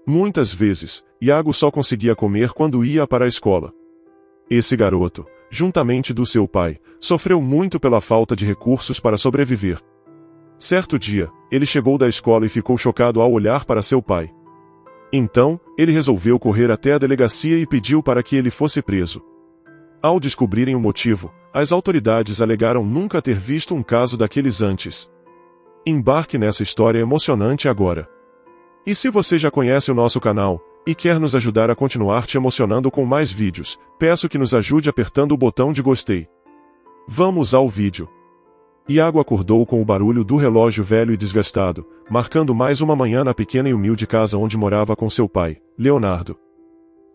Muitas vezes, Iago só conseguia comer quando ia para a escola. Esse garoto, juntamente do seu pai, sofreu muito pela falta de recursos para sobreviver. Certo dia, ele chegou da escola e ficou chocado ao olhar para seu pai. Então, ele resolveu correr até a delegacia e pediu para que ele fosse preso. Ao descobrirem o motivo, as autoridades alegaram nunca ter visto um caso daqueles antes. Embarque nessa história emocionante agora. E se você já conhece o nosso canal, e quer nos ajudar a continuar te emocionando com mais vídeos, peço que nos ajude apertando o botão de gostei. Vamos ao vídeo. Iago acordou com o barulho do relógio velho e desgastado, marcando mais uma manhã na pequena e humilde casa onde morava com seu pai, Leonardo.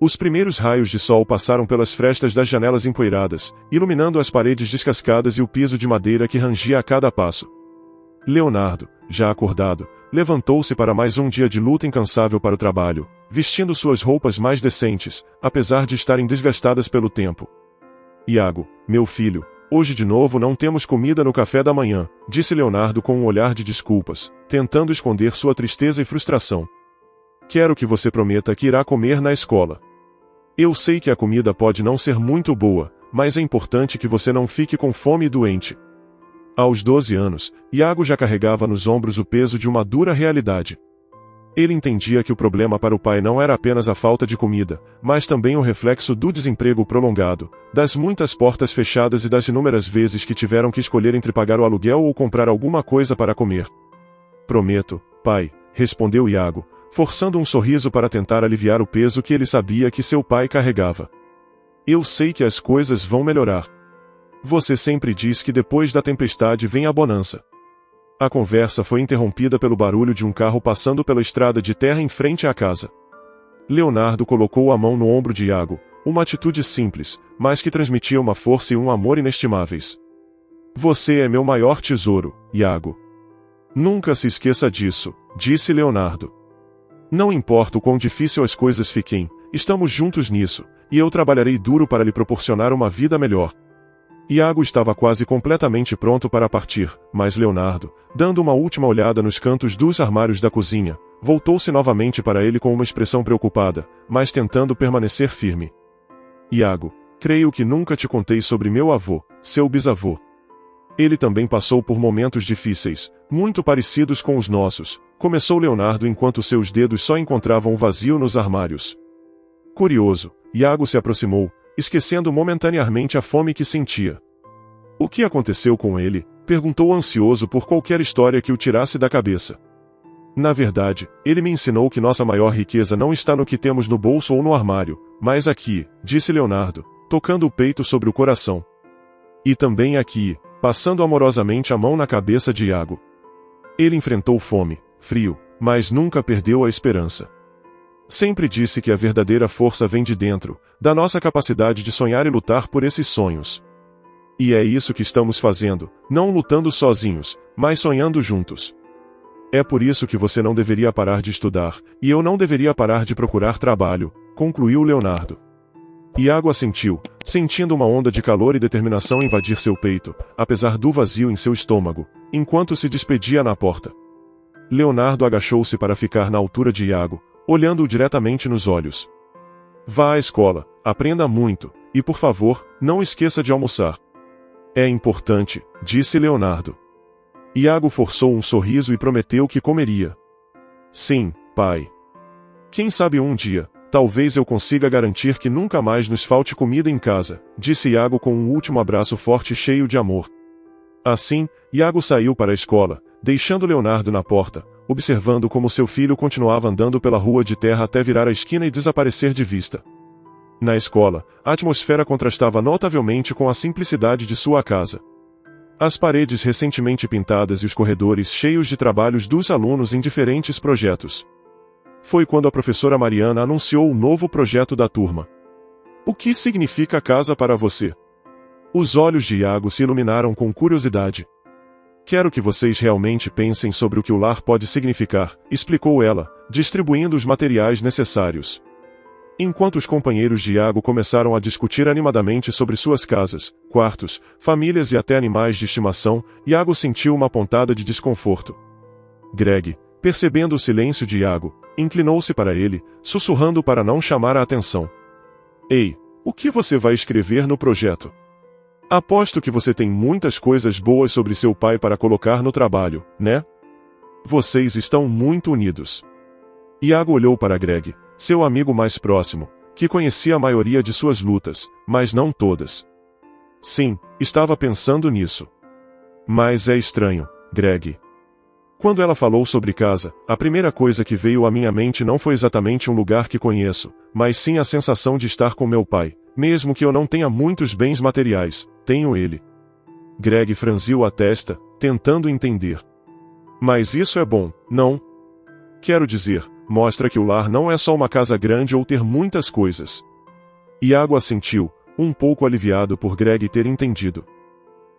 Os primeiros raios de sol passaram pelas frestas das janelas empoeiradas, iluminando as paredes descascadas e o piso de madeira que rangia a cada passo. Leonardo, já acordado, levantou-se para mais um dia de luta incansável para o trabalho, vestindo suas roupas mais decentes, apesar de estarem desgastadas pelo tempo. Iago, meu filho, hoje de novo não temos comida no café da manhã, disse Leonardo com um olhar de desculpas, tentando esconder sua tristeza e frustração. Quero que você prometa que irá comer na escola. Eu sei que a comida pode não ser muito boa, mas é importante que você não fique com fome e doente. Aos 12 anos, Iago já carregava nos ombros o peso de uma dura realidade. Ele entendia que o problema para o pai não era apenas a falta de comida, mas também o reflexo do desemprego prolongado, das muitas portas fechadas e das inúmeras vezes que tiveram que escolher entre pagar o aluguel ou comprar alguma coisa para comer. Prometo, pai, respondeu Iago, forçando um sorriso para tentar aliviar o peso que ele sabia que seu pai carregava. Eu sei que as coisas vão melhorar. Você sempre diz que depois da tempestade vem a bonança. A conversa foi interrompida pelo barulho de um carro passando pela estrada de terra em frente à casa. Leonardo colocou a mão no ombro de Iago, uma atitude simples, mas que transmitia uma força e um amor inestimáveis. Você é meu maior tesouro, Iago. Nunca se esqueça disso, disse Leonardo. Não importa o quão difícil as coisas fiquem, estamos juntos nisso, e eu trabalharei duro para lhe proporcionar uma vida melhor. Iago estava quase completamente pronto para partir, mas Leonardo, dando uma última olhada nos cantos dos armários da cozinha, voltou-se novamente para ele com uma expressão preocupada, mas tentando permanecer firme. Iago, creio que nunca te contei sobre meu avô, seu bisavô. Ele também passou por momentos difíceis, muito parecidos com os nossos, começou Leonardo enquanto seus dedos só encontravam o vazio nos armários. Curioso, Iago se aproximou, esquecendo momentaneamente a fome que sentia. O que aconteceu com ele? Perguntou ansioso por qualquer história que o tirasse da cabeça. Na verdade, ele me ensinou que nossa maior riqueza não está no que temos no bolso ou no armário, mas aqui, disse Leonardo, tocando o peito sobre o coração. E também aqui, passando amorosamente a mão na cabeça de Iago. Ele enfrentou fome, frio, mas nunca perdeu a esperança. Sempre disse que a verdadeira força vem de dentro, da nossa capacidade de sonhar e lutar por esses sonhos. E é isso que estamos fazendo, não lutando sozinhos, mas sonhando juntos. É por isso que você não deveria parar de estudar, e eu não deveria parar de procurar trabalho, concluiu Leonardo. Iago assentiu, sentindo uma onda de calor e determinação invadir seu peito, apesar do vazio em seu estômago, enquanto se despedia na porta. Leonardo agachou-se para ficar na altura de Iago, olhando-o diretamente nos olhos. Vá à escola, aprenda muito, e por favor, não esqueça de almoçar. É importante, disse Leonardo. Iago forçou um sorriso e prometeu que comeria. Sim, pai. Quem sabe um dia, talvez eu consiga garantir que nunca mais nos falte comida em casa, disse Iago com um último abraço forte e cheio de amor. Assim, Iago saiu para a escola, deixando Leonardo na porta, observando como seu filho continuava andando pela rua de terra até virar a esquina e desaparecer de vista. Na escola, a atmosfera contrastava notavelmente com a simplicidade de sua casa. As paredes recentemente pintadas e os corredores cheios de trabalhos dos alunos em diferentes projetos. Foi quando a professora Mariana anunciou o novo projeto da turma. O que significa casa para você? Os olhos de Iago se iluminaram com curiosidade. Quero que vocês realmente pensem sobre o que o lar pode significar, explicou ela, distribuindo os materiais necessários. Enquanto os companheiros de Iago começaram a discutir animadamente sobre suas casas, quartos, famílias e até animais de estimação, Iago sentiu uma pontada de desconforto. Greg, percebendo o silêncio de Iago, inclinou-se para ele, sussurrando para não chamar a atenção. Ei, o que você vai escrever no projeto? Aposto que você tem muitas coisas boas sobre seu pai para colocar no trabalho, né? Vocês estão muito unidos. Iago olhou para Greg, seu amigo mais próximo, que conhecia a maioria de suas lutas, mas não todas. Sim, estava pensando nisso. Mas é estranho, Greg. Quando ela falou sobre casa, a primeira coisa que veio à minha mente não foi exatamente um lugar que conheço, mas sim a sensação de estar com meu pai, mesmo que eu não tenha muitos bens materiais, tenho ele. Greg franziu a testa, tentando entender. Mas isso é bom, não? Quero dizer, mostra que o lar não é só uma casa grande ou ter muitas coisas. Iago assentiu, um pouco aliviado por Greg ter entendido.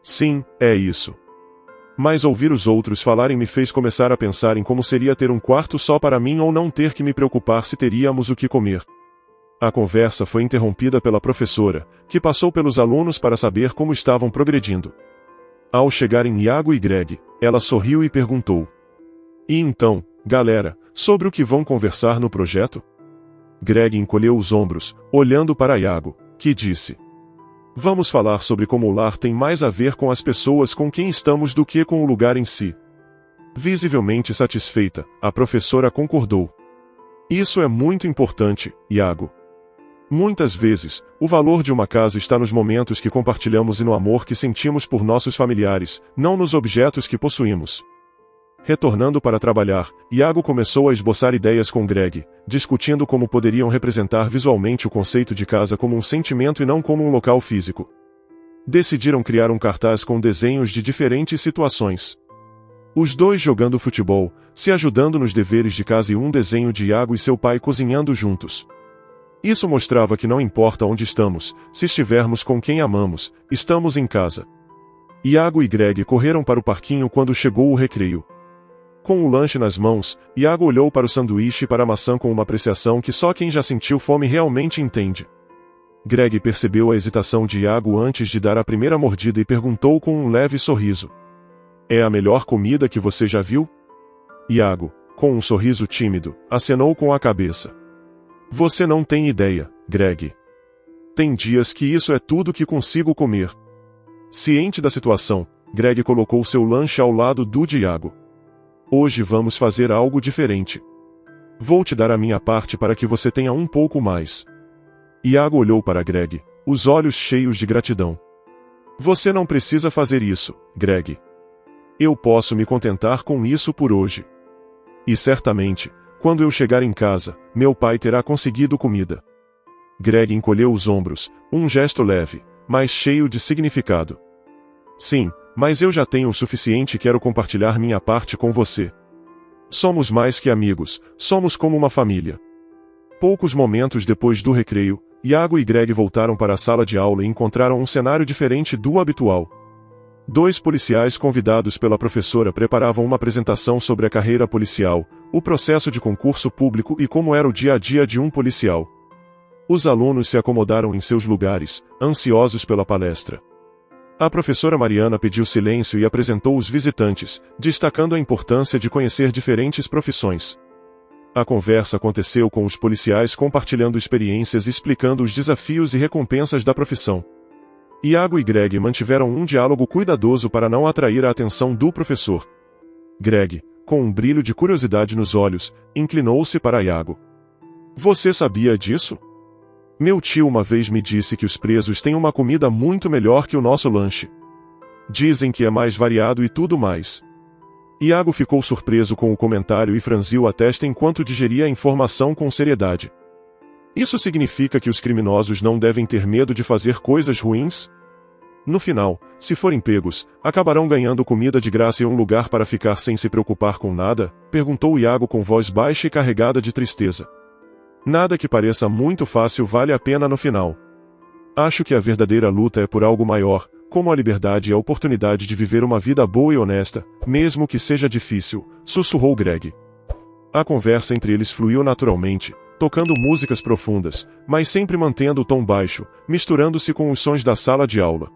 Sim, é isso. Mas ouvir os outros falarem me fez começar a pensar em como seria ter um quarto só para mim ou não ter que me preocupar se teríamos o que comer. A conversa foi interrompida pela professora, que passou pelos alunos para saber como estavam progredindo. Ao chegarem Iago e Greg, ela sorriu e perguntou. E então, galera, sobre o que vão conversar no projeto? Greg encolheu os ombros, olhando para Iago, que disse. Vamos falar sobre como o lar tem mais a ver com as pessoas com quem estamos do que com o lugar em si. Visivelmente satisfeita, a professora concordou. Isso é muito importante, Iago. Muitas vezes, o valor de uma casa está nos momentos que compartilhamos e no amor que sentimos por nossos familiares, não nos objetos que possuímos. Retornando para trabalhar, Iago começou a esboçar ideias com Greg, discutindo como poderiam representar visualmente o conceito de casa como um sentimento e não como um local físico. Decidiram criar um cartaz com desenhos de diferentes situações. Os dois jogando futebol, se ajudando nos deveres de casa e um desenho de Iago e seu pai cozinhando juntos. Isso mostrava que não importa onde estamos, se estivermos com quem amamos, estamos em casa. Iago e Greg correram para o parquinho quando chegou o recreio. Com o lanche nas mãos, Iago olhou para o sanduíche e para a maçã com uma apreciação que só quem já sentiu fome realmente entende. Greg percebeu a hesitação de Iago antes de dar a primeira mordida e perguntou com um leve sorriso. É a melhor comida que você já viu? Iago, com um sorriso tímido, acenou com a cabeça. Você não tem ideia, Greg. Tem dias que isso é tudo que consigo comer. Ciente da situação, Greg colocou seu lanche ao lado do de Iago. Hoje vamos fazer algo diferente. Vou te dar a minha parte para que você tenha um pouco mais. Iago olhou para Greg, os olhos cheios de gratidão. Você não precisa fazer isso, Greg. Eu posso me contentar com isso por hoje. E certamente, quando eu chegar em casa, meu pai terá conseguido comida. Greg encolheu os ombros, um gesto leve, mas cheio de significado. Sim, mas eu já tenho o suficiente e quero compartilhar minha parte com você. Somos mais que amigos, somos como uma família. Poucos momentos depois do recreio, Iago e Greg voltaram para a sala de aula e encontraram um cenário diferente do habitual. Dois policiais convidados pela professora preparavam uma apresentação sobre a carreira policial, o processo de concurso público e como era o dia a dia de um policial. Os alunos se acomodaram em seus lugares, ansiosos pela palestra. A professora Mariana pediu silêncio e apresentou os visitantes, destacando a importância de conhecer diferentes profissões. A conversa aconteceu com os policiais compartilhando experiências e explicando os desafios e recompensas da profissão. Iago e Greg mantiveram um diálogo cuidadoso para não atrair a atenção do professor. Greg, com um brilho de curiosidade nos olhos, inclinou-se para Iago. Você sabia disso? Meu tio uma vez me disse que os presos têm uma comida muito melhor que o nosso lanche. Dizem que é mais variado e tudo mais. Iago ficou surpreso com o comentário e franziu a testa enquanto digeria a informação com seriedade. Isso significa que os criminosos não devem ter medo de fazer coisas ruins? No final, se forem pegos, acabarão ganhando comida de graça e um lugar para ficar sem se preocupar com nada? Perguntou Iago com voz baixa e carregada de tristeza. Nada que pareça muito fácil vale a pena no final. Acho que a verdadeira luta é por algo maior, como a liberdade e a oportunidade de viver uma vida boa e honesta, mesmo que seja difícil, sussurrou Greg. A conversa entre eles fluiu naturalmente, tocando músicas profundas, mas sempre mantendo o tom baixo, misturando-se com os sons da sala de aula.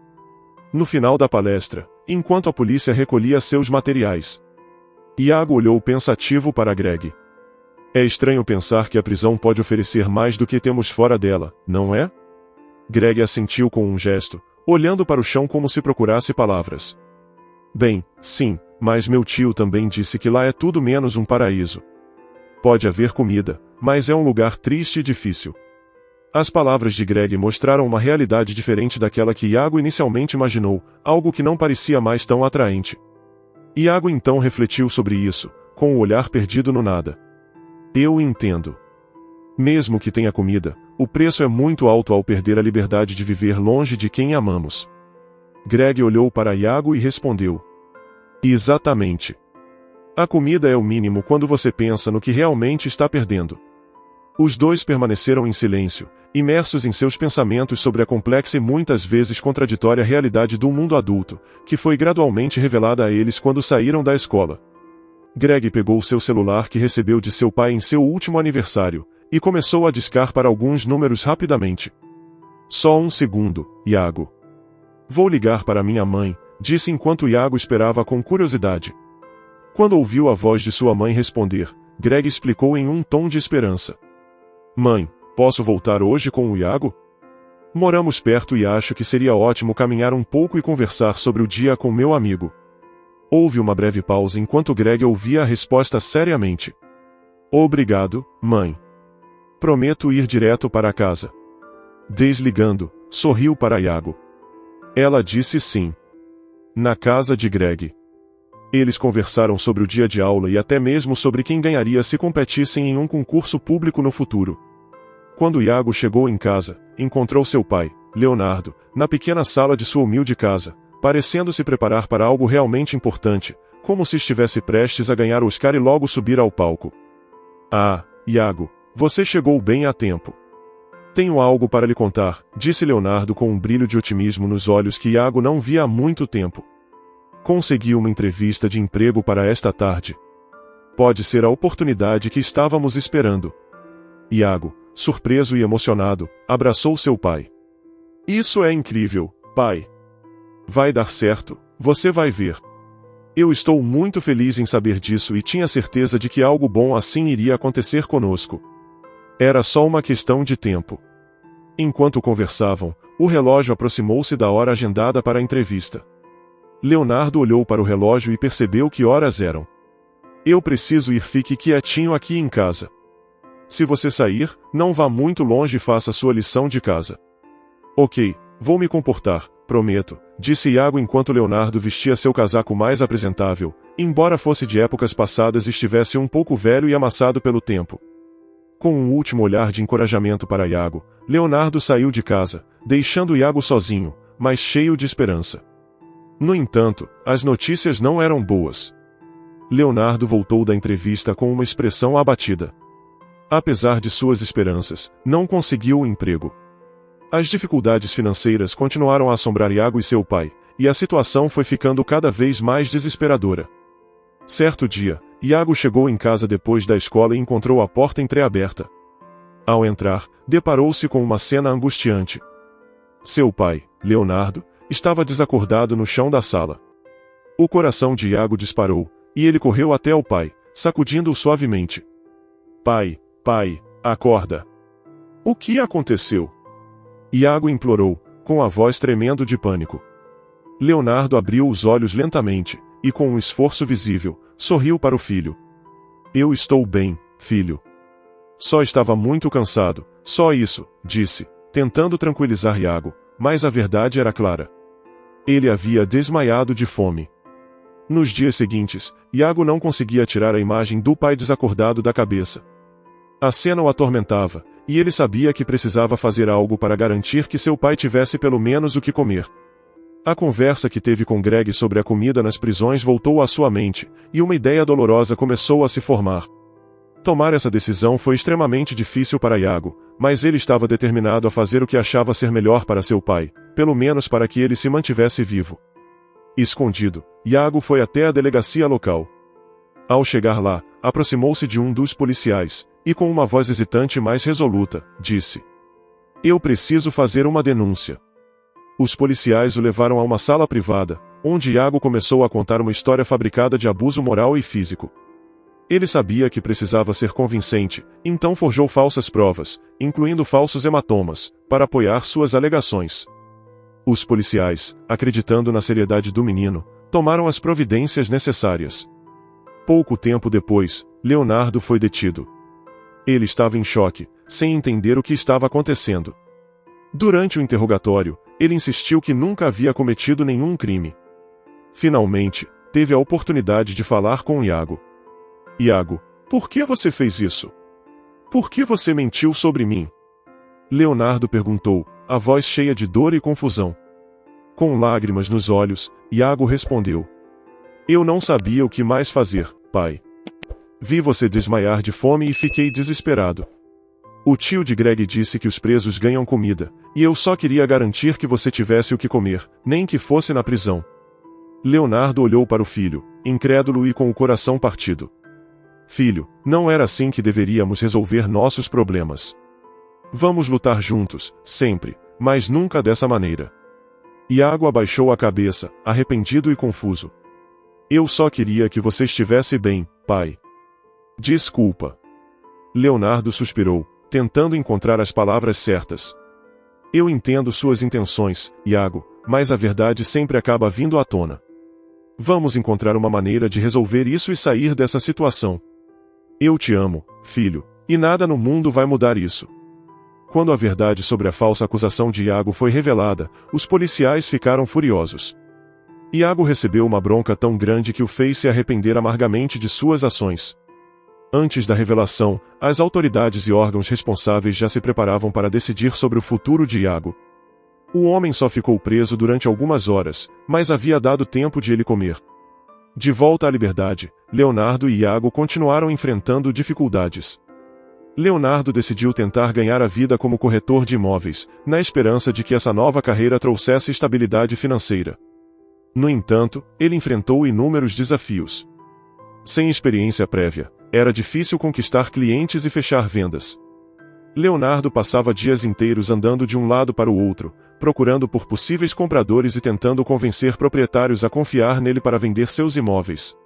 No final da palestra, enquanto a polícia recolhia seus materiais, Iago olhou pensativo para Greg. É estranho pensar que a prisão pode oferecer mais do que temos fora dela, não é? Greg assentiu com um gesto, olhando para o chão como se procurasse palavras. Bem, sim, mas meu tio também disse que lá é tudo menos um paraíso. Pode haver comida, mas é um lugar triste e difícil. As palavras de Greg mostraram uma realidade diferente daquela que Iago inicialmente imaginou, algo que não parecia mais tão atraente. Iago então refletiu sobre isso, com o olhar perdido no nada. Eu entendo. Mesmo que tenha comida, o preço é muito alto ao perder a liberdade de viver longe de quem amamos. Greg olhou para Iago e respondeu. Exatamente. A comida é o mínimo quando você pensa no que realmente está perdendo. Os dois permaneceram em silêncio, imersos em seus pensamentos sobre a complexa e muitas vezes contraditória realidade do mundo adulto, que foi gradualmente revelada a eles quando saíram da escola. Greg pegou seu celular que recebeu de seu pai em seu último aniversário, e começou a discar para alguns números rapidamente. Só um segundo, Iago. Vou ligar para minha mãe, disse enquanto Iago esperava com curiosidade. Quando ouviu a voz de sua mãe responder, Greg explicou em um tom de esperança. Mãe, posso voltar hoje com o Iago? Moramos perto e acho que seria ótimo caminhar um pouco e conversar sobre o dia com meu amigo. Houve uma breve pausa enquanto Greg ouvia a resposta seriamente. Obrigado, mãe. Prometo ir direto para casa. Desligando, sorriu para Iago. Ela disse sim. Na casa de Greg. Eles conversaram sobre o dia de aula e até mesmo sobre quem ganharia se competissem em um concurso público no futuro. Quando Iago chegou em casa, encontrou seu pai, Leonardo, na pequena sala de sua humilde casa, parecendo se preparar para algo realmente importante, como se estivesse prestes a ganhar o Oscar e logo subir ao palco. Ah, Iago, você chegou bem a tempo. Tenho algo para lhe contar, disse Leonardo com um brilho de otimismo nos olhos que Iago não via há muito tempo. Consegui uma entrevista de emprego para esta tarde. Pode ser a oportunidade que estávamos esperando. Iago, surpreso e emocionado, abraçou seu pai. Isso é incrível, pai. Vai dar certo, você vai ver. Eu estou muito feliz em saber disso e tinha certeza de que algo bom assim iria acontecer conosco. Era só uma questão de tempo. Enquanto conversavam, o relógio aproximou-se da hora agendada para a entrevista. Leonardo olhou para o relógio e percebeu que horas eram. Eu preciso ir, fique quietinho aqui em casa. Se você sair, não vá muito longe e faça sua lição de casa. Ok, vou me comportar, prometo, disse Iago enquanto Leonardo vestia seu casaco mais apresentável, embora fosse de épocas passadas e estivesse um pouco velho e amassado pelo tempo. Com um último olhar de encorajamento para Iago, Leonardo saiu de casa, deixando Iago sozinho, mas cheio de esperança. No entanto, as notícias não eram boas. Leonardo voltou da entrevista com uma expressão abatida. Apesar de suas esperanças, não conseguiu o emprego. As dificuldades financeiras continuaram a assombrar Iago e seu pai, e a situação foi ficando cada vez mais desesperadora. Certo dia, Iago chegou em casa depois da escola e encontrou a porta entreaberta. Ao entrar, deparou-se com uma cena angustiante. Seu pai, Leonardo, estava desacordado no chão da sala. O coração de Iago disparou, e ele correu até o pai, sacudindo-o suavemente. Pai, acorda. O que aconteceu? Iago implorou, com a voz tremendo de pânico. Leonardo abriu os olhos lentamente, e com um esforço visível, sorriu para o filho. Eu estou bem, filho. Só estava muito cansado, só isso, disse, tentando tranquilizar Iago, mas a verdade era clara. Ele havia desmaiado de fome. Nos dias seguintes, Iago não conseguia tirar a imagem do pai desacordado da cabeça. A cena o atormentava, e ele sabia que precisava fazer algo para garantir que seu pai tivesse pelo menos o que comer. A conversa que teve com Greg sobre a comida nas prisões voltou à sua mente, e uma ideia dolorosa começou a se formar. Tomar essa decisão foi extremamente difícil para Iago, mas ele estava determinado a fazer o que achava ser melhor para seu pai, pelo menos para que ele se mantivesse vivo. Escondido, Iago foi até a delegacia local. Ao chegar lá, aproximou-se de um dos policiais, e com uma voz hesitante mais resoluta, disse: Eu preciso fazer uma denúncia. Os policiais o levaram a uma sala privada, onde Iago começou a contar uma história fabricada de abuso moral e físico. Ele sabia que precisava ser convincente, então forjou falsas provas, incluindo falsos hematomas, para apoiar suas alegações. Os policiais, acreditando na seriedade do menino, tomaram as providências necessárias. Pouco tempo depois, Leonardo foi detido. Ele estava em choque, sem entender o que estava acontecendo. Durante o interrogatório, ele insistiu que nunca havia cometido nenhum crime. Finalmente, teve a oportunidade de falar com Iago. Iago, por que você fez isso? Por que você mentiu sobre mim? Leonardo perguntou, a voz cheia de dor e confusão. Com lágrimas nos olhos, Iago respondeu. Eu não sabia o que mais fazer, pai. Vi você desmaiar de fome e fiquei desesperado. O tio de Greg disse que os presos ganham comida, e eu só queria garantir que você tivesse o que comer, nem que fosse na prisão. Leonardo olhou para o filho, incrédulo e com o coração partido. Filho, não era assim que deveríamos resolver nossos problemas. Vamos lutar juntos, sempre, mas nunca dessa maneira. Iago abaixou a cabeça, arrependido e confuso. Eu só queria que você estivesse bem, pai. Desculpa. Leonardo suspirou, tentando encontrar as palavras certas. Eu entendo suas intenções, Iago, mas a verdade sempre acaba vindo à tona. Vamos encontrar uma maneira de resolver isso e sair dessa situação. Eu te amo, filho, e nada no mundo vai mudar isso. Quando a verdade sobre a falsa acusação de Iago foi revelada, os policiais ficaram furiosos. Iago recebeu uma bronca tão grande que o fez se arrepender amargamente de suas ações. Antes da revelação, as autoridades e órgãos responsáveis já se preparavam para decidir sobre o futuro de Iago. O homem só ficou preso durante algumas horas, mas havia dado tempo de ele comer. De volta à liberdade, Leonardo e Iago continuaram enfrentando dificuldades. Leonardo decidiu tentar ganhar a vida como corretor de imóveis, na esperança de que essa nova carreira trouxesse estabilidade financeira. No entanto, ele enfrentou inúmeros desafios. Sem experiência prévia, era difícil conquistar clientes e fechar vendas. Leonardo passava dias inteiros andando de um lado para o outro, procurando por possíveis compradores e tentando convencer proprietários a confiar nele para vender seus imóveis.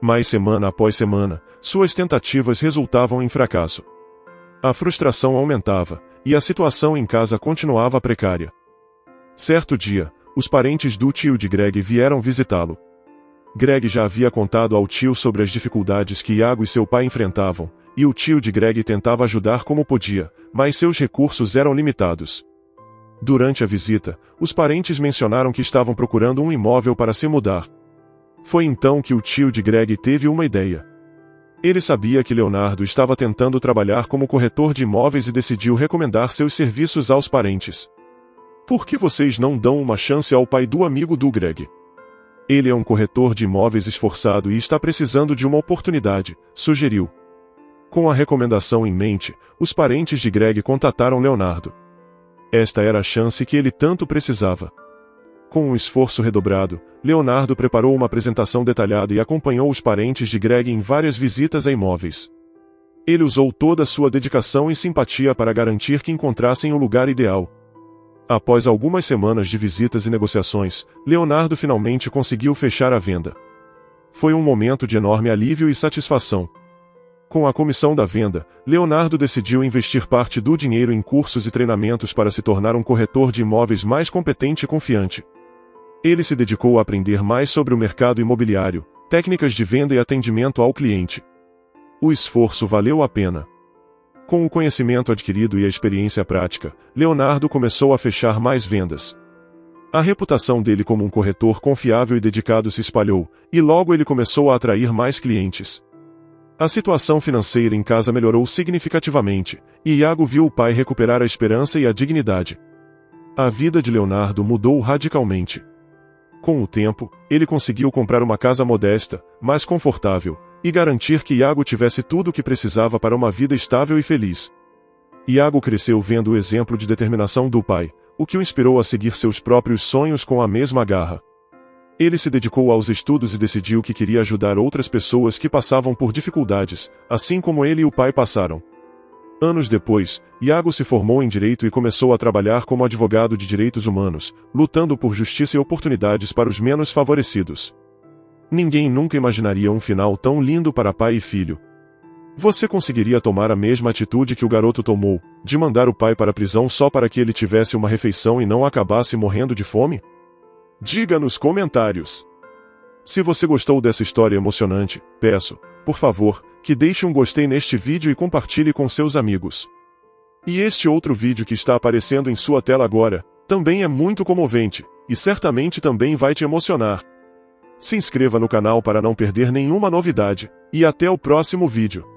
Mas semana após semana, suas tentativas resultavam em fracasso. A frustração aumentava, e a situação em casa continuava precária. Certo dia, os parentes do tio de Greg vieram visitá-lo. Greg já havia contado ao tio sobre as dificuldades que Iago e seu pai enfrentavam, e o tio de Greg tentava ajudar como podia, mas seus recursos eram limitados. Durante a visita, os parentes mencionaram que estavam procurando um imóvel para se mudar. Foi então que o tio de Greg teve uma ideia. Ele sabia que Leonardo estava tentando trabalhar como corretor de imóveis e decidiu recomendar seus serviços aos parentes. Por que vocês não dão uma chance ao pai do amigo do Greg? Ele é um corretor de imóveis esforçado e está precisando de uma oportunidade, sugeriu. Com a recomendação em mente, os parentes de Greg contataram Leonardo. Esta era a chance que ele tanto precisava. Com um esforço redobrado, Leonardo preparou uma apresentação detalhada e acompanhou os parentes de Greg em várias visitas a imóveis. Ele usou toda a sua dedicação e simpatia para garantir que encontrassem o lugar ideal. Após algumas semanas de visitas e negociações, Leonardo finalmente conseguiu fechar a venda. Foi um momento de enorme alívio e satisfação. Com a comissão da venda, Leonardo decidiu investir parte do dinheiro em cursos e treinamentos para se tornar um corretor de imóveis mais competente e confiante. Ele se dedicou a aprender mais sobre o mercado imobiliário, técnicas de venda e atendimento ao cliente. O esforço valeu a pena. Com o conhecimento adquirido e a experiência prática, Leonardo começou a fechar mais vendas. A reputação dele como um corretor confiável e dedicado se espalhou, e logo ele começou a atrair mais clientes. A situação financeira em casa melhorou significativamente, e Iago viu o pai recuperar a esperança e a dignidade. A vida de Leonardo mudou radicalmente. Com o tempo, ele conseguiu comprar uma casa modesta, mas confortável, e garantir que Iago tivesse tudo o que precisava para uma vida estável e feliz. Iago cresceu vendo o exemplo de determinação do pai, o que o inspirou a seguir seus próprios sonhos com a mesma garra. Ele se dedicou aos estudos e decidiu que queria ajudar outras pessoas que passavam por dificuldades, assim como ele e o pai passaram. Anos depois, Iago se formou em Direito e começou a trabalhar como advogado de direitos humanos, lutando por justiça e oportunidades para os menos favorecidos. Ninguém nunca imaginaria um final tão lindo para pai e filho. Você conseguiria tomar a mesma atitude que o garoto tomou, de mandar o pai para a prisão só para que ele tivesse uma refeição e não acabasse morrendo de fome? Diga nos comentários. Se você gostou dessa história emocionante, peço, por favor, que deixe um gostei neste vídeo e compartilhe com seus amigos. E este outro vídeo que está aparecendo em sua tela agora, também é muito comovente, e certamente também vai te emocionar. Se inscreva no canal para não perder nenhuma novidade, e até o próximo vídeo.